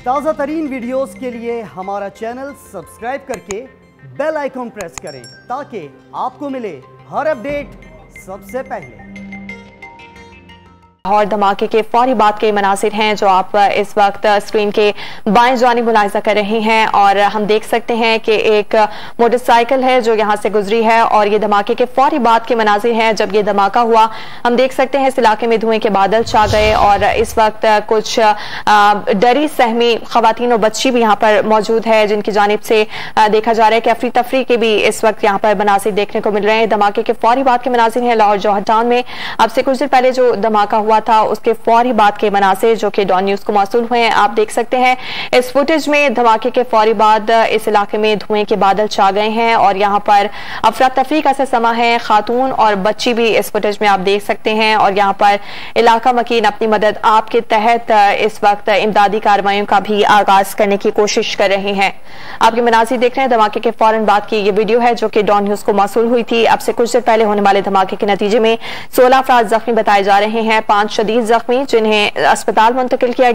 ताज़ा तरीन वीडियोस के लिए हमारा चैनल सब्सक्राइब करके बेल आइकॉन प्रेस करें ताकि आपको मिले हर अपडेट सबसे पहले। और धमाके के फौरी बाद के मनासिर हैं जो आप इस वक्त स्क्रीन के बाएं जानिब मुलाहिजा कर रहे हैं और हम देख सकते हैं कि एक मोटरसाइकिल है जो यहां से गुजरी है और ये धमाके के फौरी बाद के मनासिर हैं। जब ये धमाका हुआ हम देख सकते हैं इस इलाके में धुएं के बादल छा गए और इस वक्त कुछ डरी सहमी खवातीन और बच्ची भी यहाँ पर मौजूद है जिनकी जानिब से देखा जा रहा है कि अफरी तफरी के भी इस वक्त यहाँ पर मनासिर देखने को मिल रहे हैं। धमाके के फौरी बाद के मनासिर हैं लाहौर जौहर टाउन में। अब से कुछ देर पहले जो धमाका हुआ था उसके फौरी बाद के मनासिर जो कि डॉन न्यूज को मौसूल हुए हैं। आप देख सकते हैं इस फुटेज में धमाके के फौरी बाद इस इलाके में धुएं के बादल छा गए हैं और यहाँ पर अफरा तफरी का समा है। खातून और बच्ची भी इस फुटेज में आप देख सकते हैं और यहाँ पर इलाका मकीन अपनी मदद आपके तहत इस वक्त इमदादी कार्रवाइयों का भी आगाज करने की कोशिश कर रहे हैं। आपके मनासिर देख रहे हैं धमाके के फौरन बाद की ये वीडियो है जो कि डॉन न्यूज को मौसूल हुई थी। अब से कुछ देर पहले होने वाले धमाके के नतीजे में 16 अफराद जख्मी बताए जा रहे हैं, 5 शदीद जख्मी जिन्हें अस्पताल मुंतकिल किया